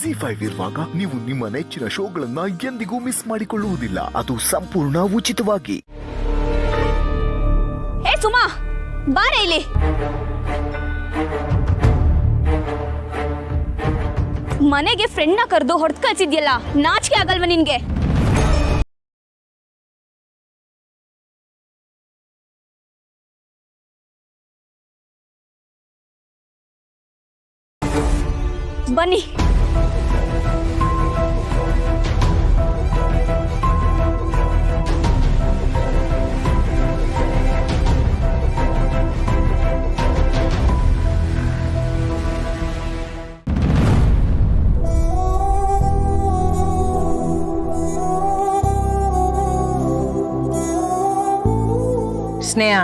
ZEE5 ಇರುವಾಗ ನೀವು ನಿಮ್ಮ ನೆಚ್ಚಿನ ಶೋಗಳನ್ನ ಎಂದಿಗೂ ಮಿಸ್ ಮಾಡಿಕೊಳ್ಳುವುದಿಲ್ಲ. ಅದು ಸಂಪೂರ್ಣ ಉಚಿತವಾಗಿ. ಏ ಸುಮಾ, ಬಾರೆ ಇಲ್ಲಿ. ಮನೆಗೆ ಫ್ರೆಂಡ್ ನ ಕರೆದು ಹೊಡೆದು ಕಳ್ಸಿದ್ಯಲ್ಲ, ನಾಚಿಕೆ ಆಗಲ್ವಾ ನಿನ್ಗೆ? ಬನ್ನಿ. ಸ್ನೇಹ,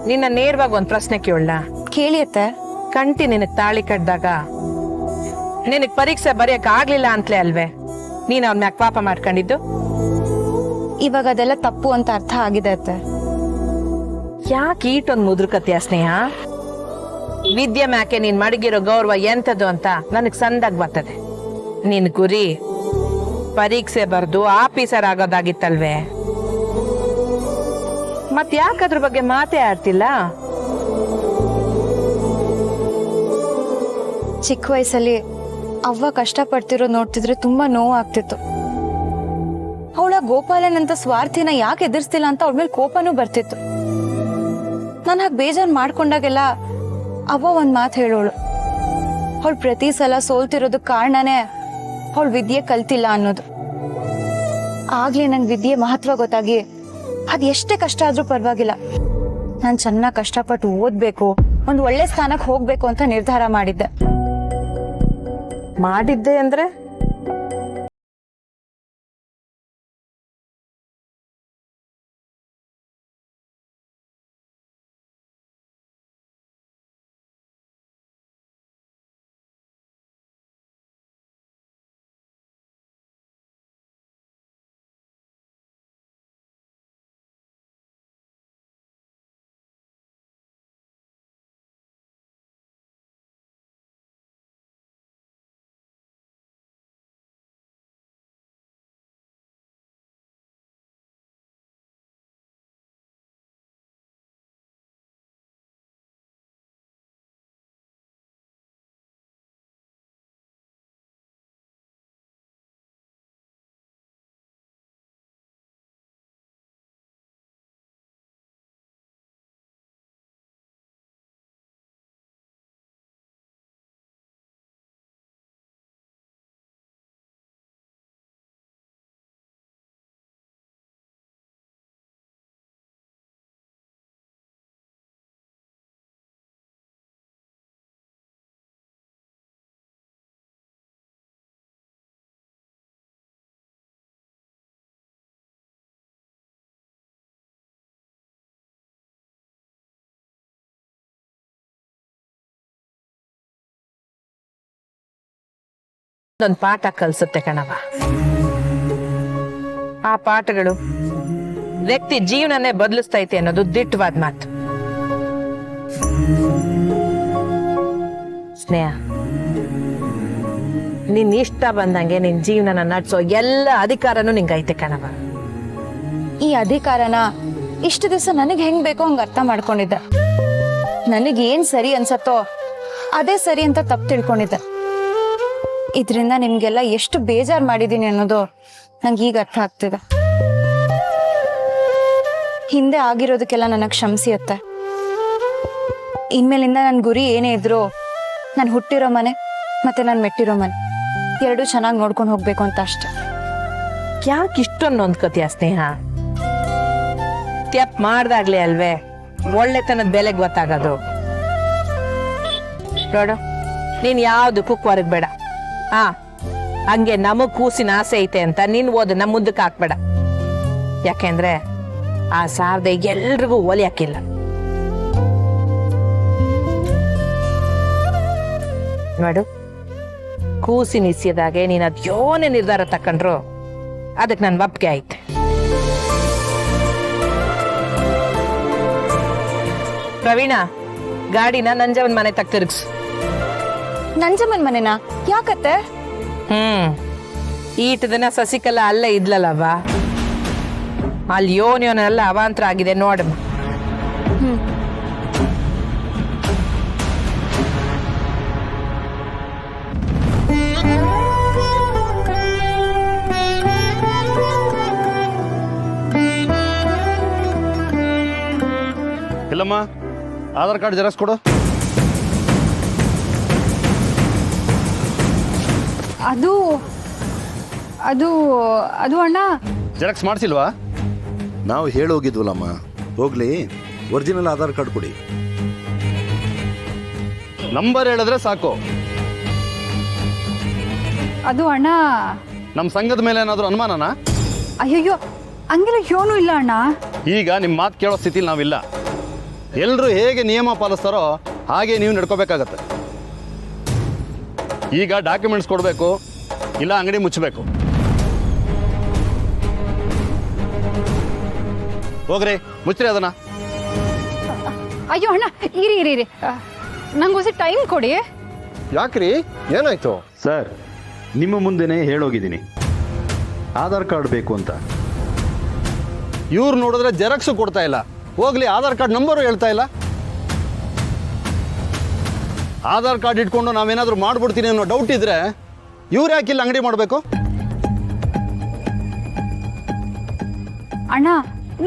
ನಿನ್ನ ನೇರವಾಗಿ ಒಂದು ಪ್ರಶ್ನೆ ಕೇಳಲ್ಲ? ಕೇಳಿಯತ್ತೆ. ಕಂಟಿ ನಿನಗೆ ತಾಳಿ ಕಟ್ಟಿದಾಗ ನಿನಗೆ ಪರೀಕ್ಷೆ ಬರೆಯಕ್ ಆಗ್ಲಿಲ್ಲ ಅಂತಲೇ ಅಲ್ವೇ ನೀನ್ ಅವ್ನ ಮ್ಯಾಕ್ ಪಾಪ ಮಾಡ್ಕೊಂಡಿದ್ದು? ಇವಾಗ ಅದೆಲ್ಲ ತಪ್ಪು ಅಂತ ಅರ್ಥ ಆಗಿದೆ ಅತ್ತೆ. ಯಾಕೆ ಈಟೊಂದು ಮುದ್ರಕತೆಯ ಸ್ನೇಹ? ವಿದ್ಯೆ ಮ್ಯಾಕೆ ನೀನ್ ಮಡಗಿರೋ ಗೌರವ ಎಂತದ್ದು ಅಂತ ನನಗ್ ಸಂದಾಗ ಬರ್ತದೆ. ನಿನ್ ಗುರಿ ಪರೀಕ್ಷೆ ಬರ್ದು ಆಫೀಸರ್ ಆಗೋದಾಗಿತ್ತಲ್ವೇ? ಮತ್ ಯಾಕದ್ರ ಬಗ್ಗೆ ಮಾತೇ ಆಡ್ತಿಲ್ಲ? ಚಿಕ್ಕ ವಯಸ್ಸಲ್ಲಿ ಅವ್ವ ಕಷ್ಟಪಡ್ತಿರೋ ನೋಡ್ತಿದ್ರೆ ತುಂಬಾ ನೋವು ಆಗ್ತಿತ್ತು. ಅವಳ ಗೋಪಾಲನ್ ಅಂತ ಸ್ವಾರ್ಥಿನ ಯಾಕೆ ಎದುರಿಸ್ತಿಲ್ಲ ಅಂತ ಅವಳ ಮೇಲೆ ಕೋಪನೂ ಬರ್ತಿತ್ತು. ನಾನು ಹಾಗೆ ಬೇಜಾರು ಮಾಡ್ಕೊಂಡಾಗೆಲ್ಲ ಅವ್ವ ಒಂದ್ ಮಾತು ಹೇಳೋಳು, ಅವಳು ಪ್ರತಿ ಸಲ ಸೋಲ್ತಿರೋದಕ್ಕೆ ಕಾರಣನೇ ಅವಳು ವಿದ್ಯೆ ಕಲ್ತಿಲ್ಲ ಅನ್ನೋದು. ಆಗ್ಲೇ ನಂಗೆ ವಿದ್ಯೆ ಮಹತ್ವ ಗೊತ್ತಾಗಿ ಅದ್ ಎಷ್ಟೇ ಕಷ್ಟ ಆದ್ರೂ ಪರವಾಗಿಲ್ಲ, ನಾನು ಚೆನ್ನಾಗಿ ಕಷ್ಟಪಟ್ಟು ಓದ್ಬೇಕು, ಒಂದು ಒಳ್ಳೆ ಸ್ಥಾನಕ್ಕೆ ಹೋಗ್ಬೇಕು ಅಂತ ನಿರ್ಧಾರ ಮಾಡಿದ್ದೆ. ಮಾಡಿದ್ದೆ ಅಂದ್ರೆ ಒಂದು ಪಾಠ ಕಲ್ಸುತ್ತೆ ಕಣವ. ಆ ಪಾಠಗಳು ವ್ಯಕ್ತಿ ಜೀವನನೇ ಬದಲಿಸ್ತೈತೆ ಅನ್ನೋದು ದಿಟ್ಟವಾದ ಮಾತು. ಸ್ನೇಹ, ನಿನ್ ಇಷ್ಟ ಬಂದಂಗೆ ನಿನ್ ಜೀವನನ ನಡ್ಸೋ ಎಲ್ಲ ಅಧಿಕಾರನೂ ನಿಂಗೈತೆ ಕಣವ. ಈ ಅಧಿಕಾರನ ಇಷ್ಟು ದಿವಸ ನನಗೆ ಹೆಂಗ್ ಬೇಕೋ ಹಂಗ ಅರ್ಥ ಮಾಡ್ಕೊಂಡಿದ್ದೆ. ನನಗೇನ್ ಸರಿ ಅನ್ಸತ್ತೋ ಅದೇ ಸರಿ ಅಂತ ತಪ್ಪು ತಿಳ್ಕೊಂಡಿದ್ದೆ. ಇದ್ರಿಂದ ನಿಮ್ಗೆಲ್ಲ ಎಷ್ಟು ಬೇಜಾರ್ ಮಾಡಿದೀನಿ ಅನ್ನೋದು ನಂಗೆ ಈಗ ಅರ್ಥ ಆಗ್ತಿದೆ. ಹಿಂದೆ ಆಗಿರೋದಕ್ಕೆಲ್ಲ ನನಗೆ ಕ್ಷಮಿಸಿಯತ್ತೆ. ಇನ್ಮೇಲಿಂದ ನನ್ನ ಗುರಿ ಏನೇ ಇದ್ರು ನಾನು ಹುಟ್ಟಿರೋ ಮನೆ ಮತ್ತೆ ನಾನು ಮೆಟ್ಟಿರೋ ಮನೆ ಎರಡೂ ಚೆನ್ನಾಗಿ ನೋಡ್ಕೊಂಡು ಹೋಗ್ಬೇಕು ಅಂತ ಅಷ್ಟೆ. ಯಾಕೆ ಇಷ್ಟೊಂದು ನೊಂದ್ಕತಿಯ ಸ್ನೇಹ? ತ್ಯಪ್ ಮಾಡ್ದಾಗ್ಲೇ ಅಲ್ವೇ ಒಳ್ಳೆತನದ ಬೆಲೆಗೆ ಗೊತ್ತಾಗೋದು. ನೋಡು, ನೀನ್ ಯಾವ್ದಕ್ಕೂ ಕೊರಗಬೇಡ. ಹಂಗೆ ನಮಗ್ ಕೂಸಿನ ಆಸೆ ಐತೆ ಅಂತ ನೀನ್ ಓದನ್ನ ಮುಂದಕ್ಕೆ ಹಾಕ್ಬೇಡ. ಯಾಕೆಂದ್ರೆ ಆ ಸಾರದೆ ಎಲ್ರಿಗೂ ಒಲಿ ಹಾಕಿಲ್ಲ. ನೋಡು, ಕೂಸಿನ ಇಸಿದಾಗೆ ನೀನ್ ಅದ್ ಯೋನೇ ನಿರ್ಧಾರ ತಕೊಂಡ್ರು ಅದಕ್ಕೆ ನನ್ ಒಪ್ಪಿಗೆ ಐತೆ. ಪ್ರವೀಣ, ಗಾಡಿನ ನಂಜವನ್ ಮನೆ ತಕ್ಕ ತಿರುಗಿಸು. ನಂಜಮ್ಮನ್ ಮನೆನಾ? ಯಾಕತ್ತೆ? ಈಟ್ ದಿನ ಸಸಿಕಲಾ ಅಲ್ಲೇ ಇದ್ಲಲ್ಲವ್ವ, ಅಲ್ಲಿ ಯೋನೆಲ್ಲ ಅವಾಂತರ ಆಗಿದೆ ನೋಡಮ್ಮ. ಇಲ್ಲಮ್ಮ, ಆಧಾರ್ ಕಾರ್ಡ್ ಜೆರಾಕ್ಸ್ ಕೊಡು. ಅದು ಅದು ಅದು ಅಣ್ಣ, ಜೆರಾಕ್ಸ್ ಮಾಡಿಸಿಲ್ವಾ? ನಾವು ಹೇಳೋಗಿದ್ವಲ್ಲಮ್ಮ, ಹೋಗ್ಲಿ ಒರಿಜಿನಲ್ ಆಧಾರ್ ಕಾರ್ಡ್ ಕೊಡಿ. ನಂಬರ್ ಹೇಳಿದ್ರೆ ಸಾಕು. ಅದು ಅಣ್ಣ. ನಮ್ಮ ಸಂಘದ ಮೇಲೆ ಏನಾದರೂ ಅನುಮಾನನಾ? ಅಯ್ಯಯ್ಯೋ, ಹಂಗೆಲ್ಲ ಏನೂ ಇಲ್ಲ ಅಣ್ಣ. ಈಗ ನಿಮ್ಮ ಮಾತು ಕೇಳೋ ಸ್ಥಿತಿಲಿ ನಾವಿಲ್ಲ. ಎಲ್ಲರೂ ಹೇಗೆ ನಿಯಮ ಪಾಲಿಸ್ತಾರೋ ಹಾಗೆ ನೀವು ನಡ್ಕೋಬೇಕಾಗತ್ತೆ. ಈಗ ಡಾಕ್ಯುಮೆಂಟ್ಸ್ ಕೊಡಬೇಕು, ಇಲ್ಲ ಅಂಗಡಿ ಮುಚ್ಚಬೇಕು. ಹೋಗ್ರಿ, ಮುಚ್ಚ್ರಿ ಅದನ್ನ. ಅಯ್ಯೋ ಅಣ್ಣ, ಇರಿ ಇರಿ ಇರಿ, ನಂಗೋಸಿ ಟೈಮ್ ಕೊಡಿ. ಯಾಕ್ರಿ, ಏನಾಯ್ತು? ಸರ್, ನಿಮ್ಮ ಮುಂದೆನೇ ಹೇಳೋಗಿದ್ದೀನಿ ಆಧಾರ್ ಕಾರ್ಡ್ ಬೇಕು ಅಂತ. ಇವ್ರು ನೋಡಿದ್ರೆ ಜೆರಾಕ್ಸು ಕೊಡ್ತಾ ಇಲ್ಲ, ಹೋಗ್ಲಿ ಆಧಾರ್ ಕಾರ್ಡ್ ನಂಬರು ಹೇಳ್ತಾ ಇಲ್ಲ. ಆಧಾರ್ ಕಾರ್ಡ್ ಇಟ್ಕೊಂಡು ನಾವೇನಾದರೂ ಮಾಡ್ಬಿಡ್ತೀನಿ ಅನ್ನೋ ಡೌಟ್ ಇದ್ರೆ ಇವ್ರು ಯಾಕೆ ಇಲ್ಲಿ ಅಂಗಡಿ ಮಾಡಬೇಕು? ಅಣ್ಣ,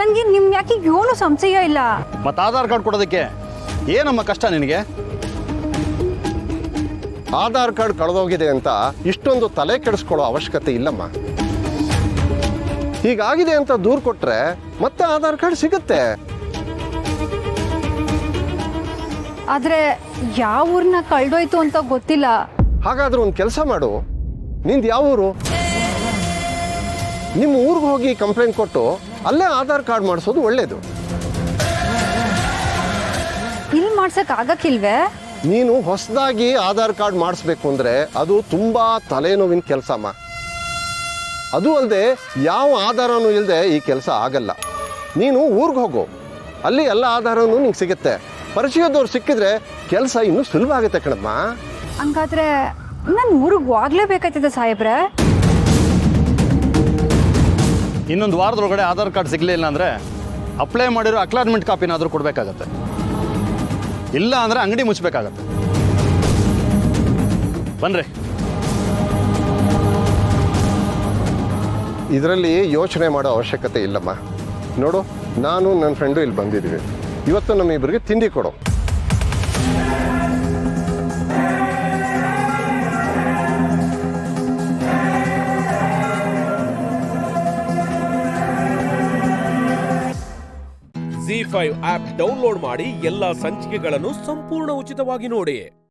ನನಗೆ ನಿಮ್ ಯಾಕೆ ಏನೂ ಸಂಶಯ ಇಲ್ಲ. ಮತ್ತು ಆಧಾರ್ ಕಾರ್ಡ್ ಕೊಡೋದಕ್ಕೆ ಏನಮ್ಮ ಕಷ್ಟ ನಿನಗೆ? ಆಧಾರ್ ಕಾರ್ಡ್ ಕಳೆದೋಗಿದೆ ಅಂತ ಇಷ್ಟೊಂದು ತಲೆ ಕೆಡಿಸ್ಕೊಳ್ಳೋ ಅವಶ್ಯಕತೆ ಇಲ್ಲಮ್ಮ. ಹೀಗಾಗಿದೆ ಅಂತ ದೂರು ಕೊಟ್ರೆ ಮತ್ತೆ ಆಧಾರ್ ಕಾರ್ಡ್ ಸಿಗುತ್ತೆ. ಆದ್ರೆ ಯಾವ ಊರ್ನ ಕಳ್ದೋಯ್ತು ಅಂತ ಗೊತ್ತಿಲ್ಲ. ಹಾಗಾದ್ರೆ ಒಂದು ಕೆಲಸ ಮಾಡು, ನಿಂದು ಯಾವ ಊರು? ನಿಮ್ಮ ಊರಿಗೆ ಹೋಗಿ ಕಂಪ್ಲೇಂಟ್ ಕೊಟ್ಟು ಅಲ್ಲೇ ಆಧಾರ್ ಕಾರ್ಡ್ ಮಾಡಿಸೋದು ಒಳ್ಳೇದು. ಇಲ್ಲಿ ಮಾಡ್ಸಕ್ ಆಗಕ್ಕಿಲ್ವೇ? ನೀನು ಹೊಸದಾಗಿ ಆಧಾರ್ ಕಾರ್ಡ್ ಮಾಡಿಸ್ಬೇಕು ಅಂದರೆ ಅದು ತುಂಬ ತಲೆನೋವಿನ ಕೆಲಸಮ್ಮ. ಅದು ಅಲ್ಲದೆ ಯಾವ ಆಧಾರನೂ ಇಲ್ಲದೆ ಈ ಕೆಲಸ ಆಗಲ್ಲ. ನೀನು ಊರಿಗೆ ಹೋಗು, ಅಲ್ಲಿ ಎಲ್ಲ ಆಧಾರನೂ ನಿಂಗೆ ಸಿಗುತ್ತೆ. ಪರಿಚಯದವ್ರು ಸಿಕ್ಕಿದ್ರೆ ಕೆಲಸ ಇನ್ನೂ ಸುಲಭ ಆಗುತ್ತೆ ಕಣಮ್ಮ. ಹಂಗಾದ್ರೆ ನಾನು ಊರಿಗೆ ಹೋಗ್ಲೇಬೇಕಾಯ್ತದೆ ಸಾಹೇಬ್ರೆ. ಇನ್ನೊಂದು ವಾರದೊಳಗಡೆ ಆಧಾರ್ ಕಾರ್ಡ್ ಸಿಗಲಿಲ್ಲ ಅಂದರೆ ಅಪ್ಲೈ ಮಾಡಿರೋ ಅಕ್ಲಾರ್ಮೆಂಟ್ ಕಾಪಿನಾದರೂ ಕೊಡಬೇಕಾಗತ್ತೆ. ಇಲ್ಲ ಅಂದರೆ ಅಂಗಡಿ ಮುಚ್ಚಬೇಕಾಗತ್ತೆ. ಬನ್ರಿ. ಇದರಲ್ಲಿ ಯೋಚನೆ ಮಾಡೋ ಅವಶ್ಯಕತೆ ಇಲ್ಲಮ್ಮ. ನೋಡು, ನಾನು ನನ್ನ ಫ್ರೆಂಡು ಇಲ್ಲಿ ಬಂದಿದ್ದೀವಿ. ಇವತ್ತು ನಮ್ಮಿಬ್ಬರಿಗೆ ತಿಂಡಿ ಕೊಡು. ZEE5 ಆಪ್ ಡೌನ್ಲೋಡ್ ಮಾಡಿ ಎಲ್ಲಾ ಸಂಚಿಕೆಗಳನ್ನು ಸಂಪೂರ್ಣ ಉಚಿತವಾಗಿ ನೋಡಿ.